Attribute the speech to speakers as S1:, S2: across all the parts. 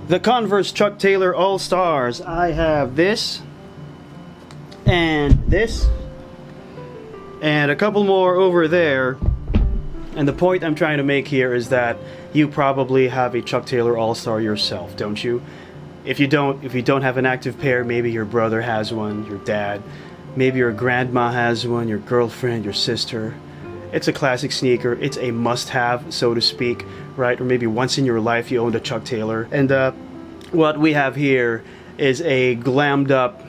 S1: The Converse Chuck Taylor All Stars. I have this and this and a couple more over there. And the point I'm trying to make here is that you probably have a Chuck Taylor All Star yourself, don't you? If you don't have an active pair, maybe your brother has one, your dad, maybe your grandma has one, your girlfriend, your sister. It's a classic sneaker. It's a must-have, so to speak, right? Or maybe once in your life you owned a Chuck Taylor. And what we have here is a glammed up,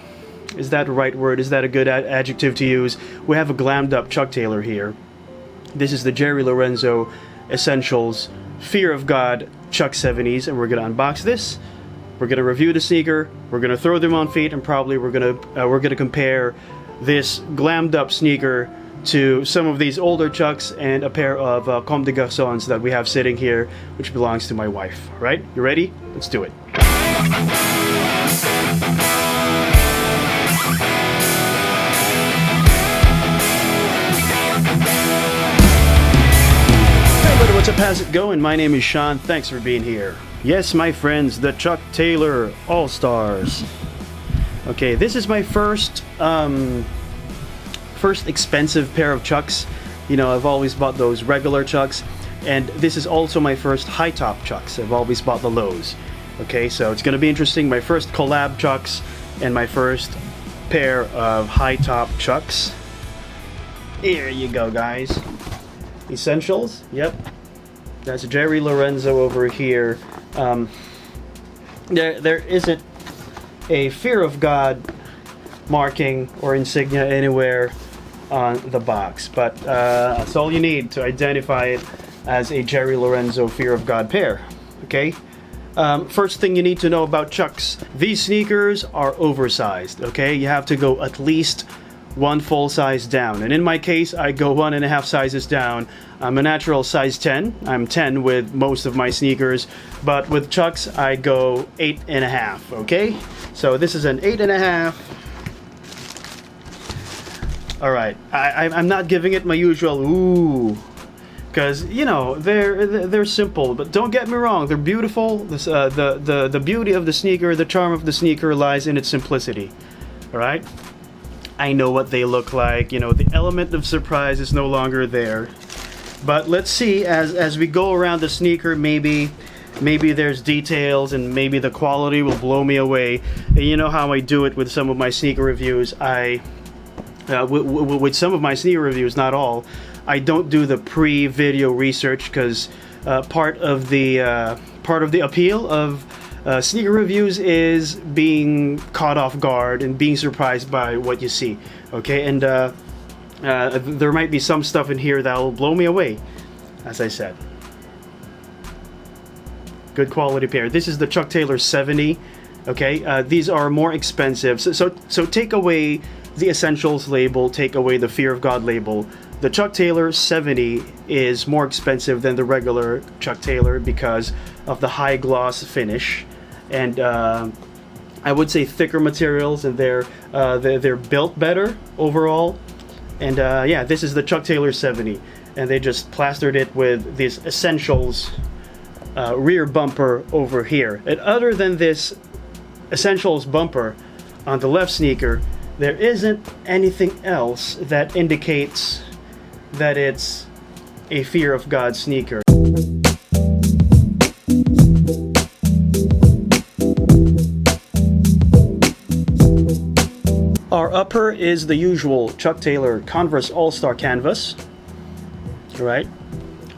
S1: is that the right word? Is that a good adjective to use? We have a glammed up Chuck Taylor here. This is the Jerry Lorenzo Essentials Fear of God Chuck 70s, and we're gonna unbox this. We're gonna review the sneaker. We're gonna throw them on feet, and probably we're gonna compare this glammed up sneaker to some of these older Chucks and a pair of Comme des Garçons that we have sitting here, which belongs to my wife. Right? You ready? Let's do it. What's up, how's it going? My name is Sean. Thanks for being here. Yes, my friends, the Chuck Taylor All Stars. Okay, this is my first expensive pair of Chucks. You know, I've always bought those regular Chucks, and this is also my first high top Chucks. I've always bought the lows. Okay, so it's gonna be interesting. My first collab Chucks and my first pair of high top Chucks. Here you go, guys. Essentials. Yep. That's Jerry Lorenzo over here. There isn't a Fear of God marking or insignia anywhere on the box, but that's all you need to identify it as a Jerry Lorenzo Fear of God pair. Okay. First thing you need to know about Chucks: these sneakers are oversized. Okay, you have to go at least one full size down, and in my case I go 1.5 sizes down. I'm a natural size 10. I'm 10 with most of my sneakers, but with Chucks I go 8.5. Okay, so this is an 8.5. all right, I'm not giving it my usual ooh, because you know they're simple, but don't get me wrong, they're beautiful. This the beauty of the sneaker, the charm of the sneaker lies in its simplicity. All right, I know what they look like. You know, the element of surprise is no longer there. But let's see, as we go around the sneaker, maybe there's details and maybe the quality will blow me away. And you know how I do it with some of my sneaker reviews. With some of my sneaker reviews, not all, I don't do the pre-video research, because part of the appeal of sneaker reviews is being caught off guard and being surprised by what you see. Okay, and there might be some stuff in here that will blow me away, as I said. Good quality pair. This is the Chuck Taylor 70. Okay, these are more expensive. So take away the Essentials label, take away the Fear of God label. The Chuck Taylor 70 is more expensive than the regular Chuck Taylor because of the high gloss finish, and I would say thicker materials, and they're built better overall. And yeah, this is the Chuck Taylor 70, and they just plastered it with this Essentials rear bumper over here. And other than this Essentials bumper on the left sneaker, there isn't anything else that indicates that it's a Fear of God sneaker. Our upper is the usual Chuck Taylor Converse All Star canvas. Right?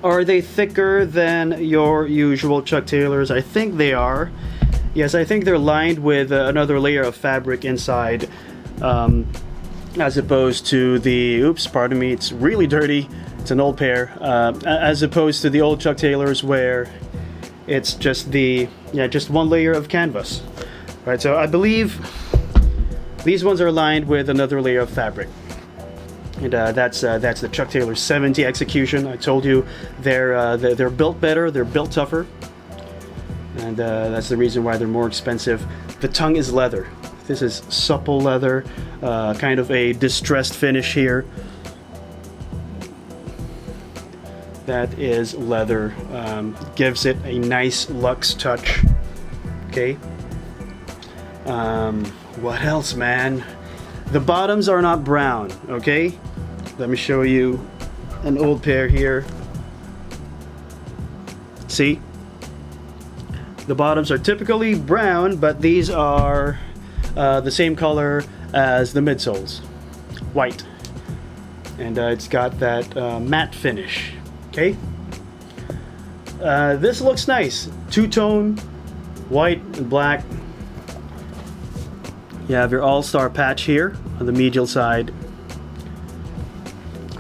S1: Are they thicker than your usual Chuck Taylors? I think they are. Yes, I think they're lined with another layer of fabric inside, as opposed to the, oops, pardon me, it's really dirty. It's an old pair. As opposed to the old Chuck Taylors where it's just just one layer of canvas. Right, so I believe these ones are lined with another layer of fabric. And that's the Chuck Taylor 70 execution. I told you they're built better, they're built tougher, and that's the reason why they're more expensive. The tongue is leather. This is supple leather, kind of a distressed finish here. That is leather. Gives it a nice luxe touch. Okay. What else, man? The bottoms are not brown, okay? Let me show you an old pair here. See? The bottoms are typically brown, but these are the same color as the midsoles, white. And it's got that matte finish, okay? This looks nice. Two-tone, white and black. You have your All-Star patch here on the medial side.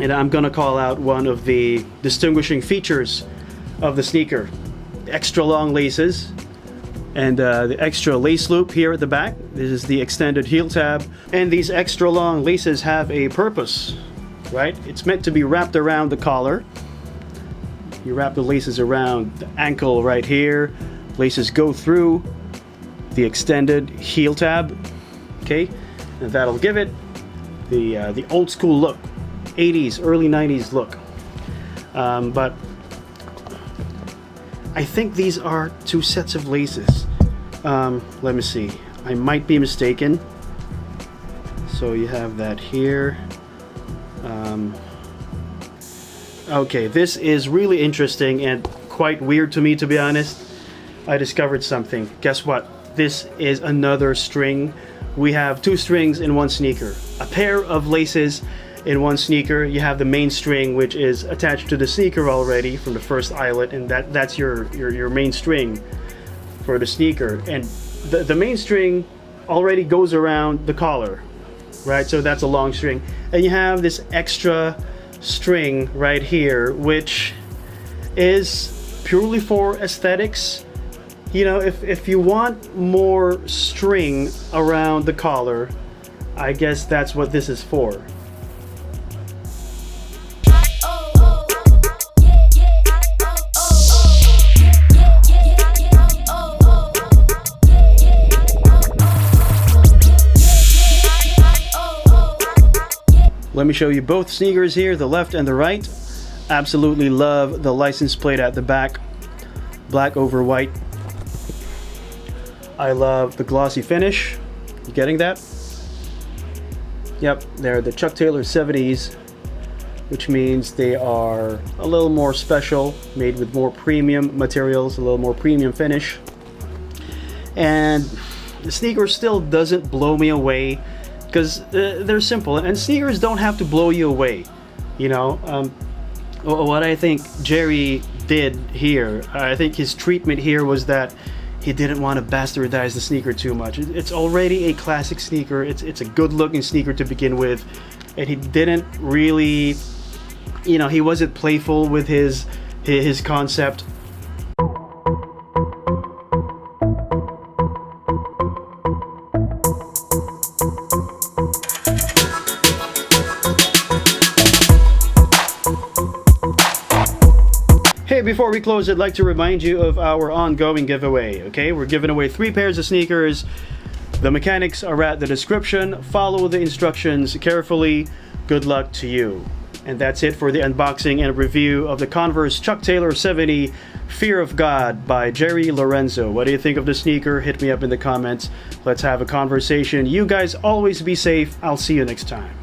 S1: And I'm gonna call out one of the distinguishing features of the sneaker. Extra long laces and the extra lace loop here at the back. This is the extended heel tab. And these extra long laces have a purpose, right? It's meant to be wrapped around the collar. You wrap the laces around the ankle right here. Laces go through the extended heel tab. Okay, and that'll give it the old school look, 80s, early 90s look. But I think these are two sets of laces. Let me see. I might be mistaken. So you have that here. Okay, this is really interesting and quite weird to me, to be honest. I discovered something. Guess what? This is another string. We have two strings in one sneaker. A pair of laces in one sneaker. You have the main string, which is attached to the sneaker already from the first eyelet, and that's your main string for the sneaker. And the main string already goes around the collar, right? So that's a long string. And you have this extra string right here, which is purely for aesthetics. You know, if you want more string around the collar, I guess that's what this is for. Let me show you both sneakers here, the left and the right. Absolutely love the license plate at the back, black over white. I love the glossy finish. You getting that? Yep, they're the Chuck Taylor 70s, which means they are a little more special, made with more premium materials, a little more premium finish. And the sneaker still doesn't blow me away because they're simple, and sneakers don't have to blow you away. You know, what I think Jerry did here, I think his treatment here was that he didn't want to bastardize the sneaker too much. It's already a classic sneaker. It's a good looking sneaker to begin with, and he didn't really, you know, he wasn't playful with his concept. Hey, before we close, I'd like to remind you of our ongoing giveaway, okay? We're giving away 3 pairs of sneakers. The mechanics are at the description. Follow the instructions carefully. Good luck to you. And that's it for the unboxing and review of the Converse Chuck Taylor 70 Fear of God by Jerry Lorenzo. What do you think of the sneaker? Hit me up in the comments. Let's have a conversation. You guys always be safe. I'll see you next time.